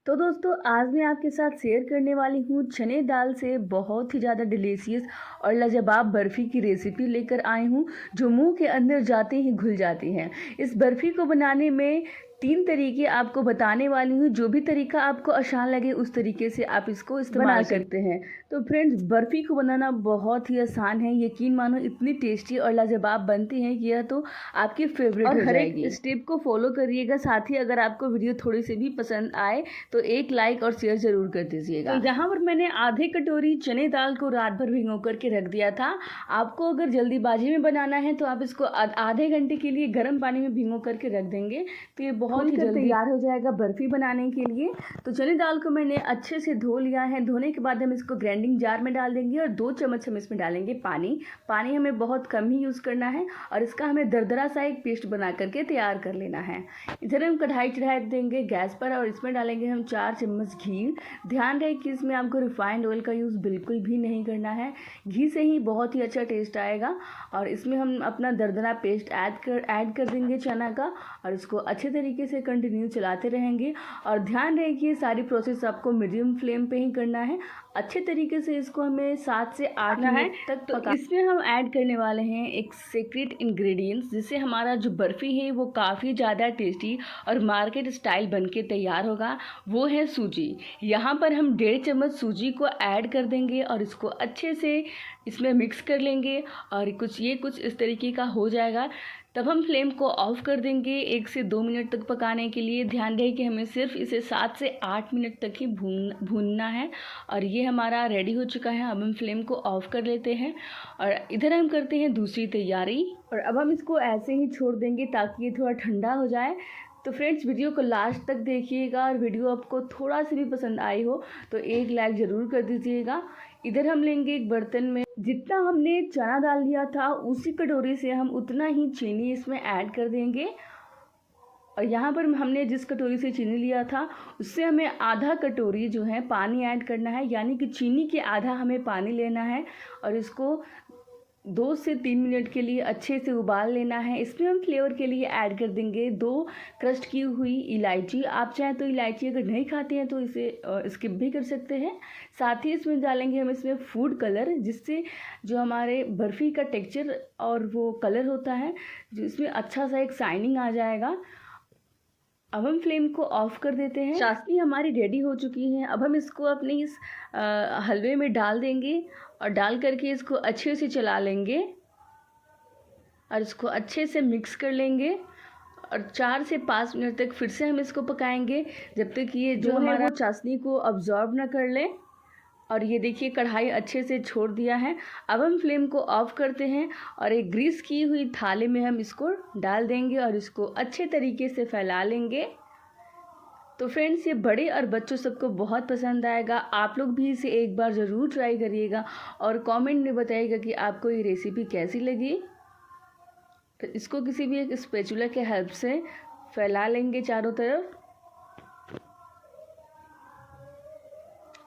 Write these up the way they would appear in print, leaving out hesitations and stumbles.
तो दोस्तों आज मैं आपके साथ शेयर करने वाली हूँ चने दाल से बहुत ही ज़्यादा डिलीशियस और लाजवाब बर्फ़ी की रेसिपी लेकर आई हूँ जो मुंह के अंदर जाते ही घुल जाती है। इस बर्फ़ी को बनाने में 3 तरीके आपको बताने वाली हूँ। जो भी तरीका आपको आसान लगे उस तरीके से आप इसको इस्तेमाल करते हैं। तो फ्रेंड्स बर्फ़ी को बनाना बहुत ही आसान है, यकीन मानो इतनी टेस्टी और लाजवाब बनती है कि यह तो आपकी फेवरेट हो जाएगी। हर एक स्टेप को फॉलो करिएगा। साथ ही अगर आपको वीडियो थोड़ी सी भी पसंद आए तो एक लाइक और शेयर ज़रूर कर दीजिएगा। तो यहाँ पर मैंने आधे कटोरी चने दाल को रात भर भिगो करके रख दिया था। आपको अगर जल्दीबाजी में बनाना है तो आप इसको आधे घंटे के लिए गर्म पानी में भिगो करके रख देंगे तो ये बहुत ही जल्दी तैयार हो जाएगा बर्फ़ी बनाने के लिए। तो चने दाल को मैंने अच्छे से धो लिया है। धोने के बाद हम इसको ग्राइंडिंग जार में डाल देंगे और 2 चम्मच हम इसमें डालेंगे पानी। पानी हमें बहुत कम ही यूज़ करना है और इसका हमें दरदरा सा एक पेस्ट बना करके तैयार कर लेना है। इधर हम कढ़ाई चढ़ा देंगे गैस पर और इसमें डालेंगे हम 4 चम्मच घी। ध्यान रहे कि इसमें आपको रिफाइंड ऑयल का यूज़ बिल्कुल भी नहीं करना है। घी से ही बहुत ही अच्छा टेस्ट आएगा। और इसमें हम अपना दरदरा पेस्ट ऐड कर देंगे चना का और इसको अच्छे तरीके से कंटिन्यू चलाते रहेंगे। और ध्यान रहे कि ये सारी प्रोसेस आपको मीडियम फ्लेम पे ही करना है। अच्छे तरीके से इसको हमें 7 से 8 मिनट तक पका। इसमें हम ऐड करने वाले हैं एक सीक्रेट इंग्रेडिएंट्स जिससे हमारा जो बर्फ़ी है वो काफ़ी ज़्यादा टेस्टी और मार्केट स्टाइल बनके तैयार होगा। वो है सूजी। यहाँ पर हम 1.5 चम्मच सूजी को ऐड कर देंगे और इसको अच्छे से इसमें मिक्स कर लेंगे और कुछ इस तरीके का हो जाएगा। तब हम फ्लेम को ऑफ़ कर देंगे 1 से 2 मिनट तक पकाने के लिए। ध्यान रहे कि हमें सिर्फ इसे 7 से 8 मिनट तक ही भूनना है। और ये हमारा रेडी हो चुका है। अब हम फ्लेम को ऑफ़ कर लेते हैं और इधर हम करते हैं दूसरी तैयारी। और अब हम इसको ऐसे ही छोड़ देंगे ताकि ये थोड़ा ठंडा हो जाए। तो फ्रेंड्स वीडियो को लास्ट तक देखिएगा और वीडियो आपको थोड़ा सा भी पसंद आई हो तो एक लाइक ज़रूर कर दीजिएगा। इधर हम लेंगे एक बर्तन में जितना हमने चना दाल लिया था उसी कटोरी से हम उतना ही चीनी इसमें ऐड कर देंगे। और यहाँ पर हमने जिस कटोरी से चीनी लिया था उससे हमें आधा कटोरी जो है पानी ऐड करना है, यानी कि चीनी के आधा हमें पानी लेना है और इसको 2 से 3 मिनट के लिए अच्छे से उबाल लेना है। इसमें हम फ्लेवर के लिए ऐड कर देंगे 2 क्रस्ट की हुई इलायची। आप चाहें तो इलायची अगर नहीं खाते हैं तो इसे स्किप भी कर सकते हैं। साथ ही इसमें डालेंगे हम इसमें फूड कलर, जिससे जो हमारे बर्फ़ी का टेक्सचर और वो कलर होता है जो इसमें अच्छा सा एक शाइनिंग आ जाएगा। अब हम फ्लेम को ऑफ़ कर देते हैं। चाशनी हमारी रेडी हो चुकी है। अब हम इसको अपने इस हलवे में डाल देंगे और डाल करके इसको अच्छे से चला लेंगे और इसको अच्छे से मिक्स कर लेंगे और 4 से 5 मिनट तक फिर से हम इसको पकाएंगे जब तक ये जो हमारा चाशनी को अब्जॉर्ब ना कर ले। और ये देखिए कढ़ाई अच्छे से छोड़ दिया है। अब हम फ्लेम को ऑफ़ करते हैं और एक ग्रीस की हुई थाली में हम इसको डाल देंगे और इसको अच्छे तरीके से फैला लेंगे। तो फ्रेंड्स ये बड़े और बच्चों सबको बहुत पसंद आएगा। आप लोग भी इसे एक बार ज़रूर ट्राई करिएगा और कमेंट में बताइएगा कि आपको ये रेसिपी कैसी लगी। तो इसको किसी भी एक स्पैचुला के हेल्प से फैला लेंगे चारों तरफ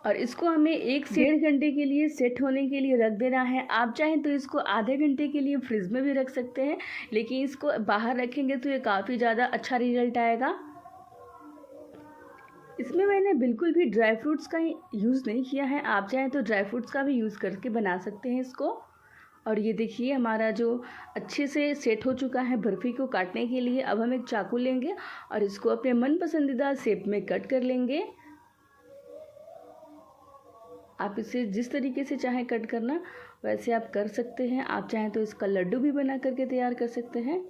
और इसको हमें 1 से 1.5 घंटे के लिए सेट होने के लिए रख देना है। आप चाहें तो इसको आधे घंटे के लिए फ्रिज में भी रख सकते हैं, लेकिन इसको बाहर रखेंगे तो ये काफ़ी ज़्यादा अच्छा रिजल्ट आएगा। इसमें मैंने बिल्कुल भी ड्राई फ्रूट्स का यूज़ नहीं किया है। आप चाहें तो ड्राई फ्रूट्स का भी यूज़ करके बना सकते हैं इसको। और ये देखिए हमारा जो अच्छे से सेट हो चुका है बर्फ़ी को काटने के लिए। अब हम एक चाकू लेंगे और इसको अपने मन पसंदीदा शेप में कट कर लेंगे। आप इसे जिस तरीके से चाहें कट करना वैसे आप कर सकते हैं। आप चाहें तो इसका लड्डू भी बना करके तैयार कर सकते हैं।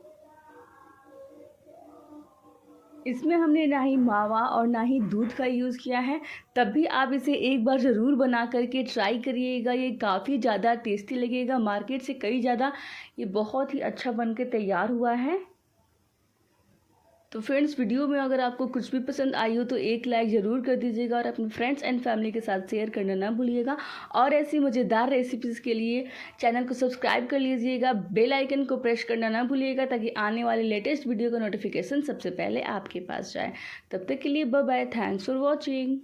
इसमें हमने ना ही मावा और ना ही दूध का यूज़ किया है। तब भी आप इसे एक बार ज़रूर बना करके ट्राई करिएगा। ये काफ़ी ज़्यादा टेस्टी लगेगा। मार्केट से कई ज़्यादा ये बहुत ही अच्छा बन के तैयार हुआ है। तो फ्रेंड्स वीडियो में अगर आपको कुछ भी पसंद आई हो तो एक लाइक ज़रूर कर दीजिएगा और अपने फ्रेंड्स एंड फैमिली के साथ शेयर करना ना भूलिएगा। और ऐसी मज़ेदार रेसिपीज़ के लिए चैनल को सब्सक्राइब कर लीजिएगा। बेल आइकन को प्रेस करना ना भूलिएगा ताकि आने वाले लेटेस्ट वीडियो का नोटिफिकेशन सबसे पहले आपके पास जाए। तब तक के लिए bye bye. Thanks for watching.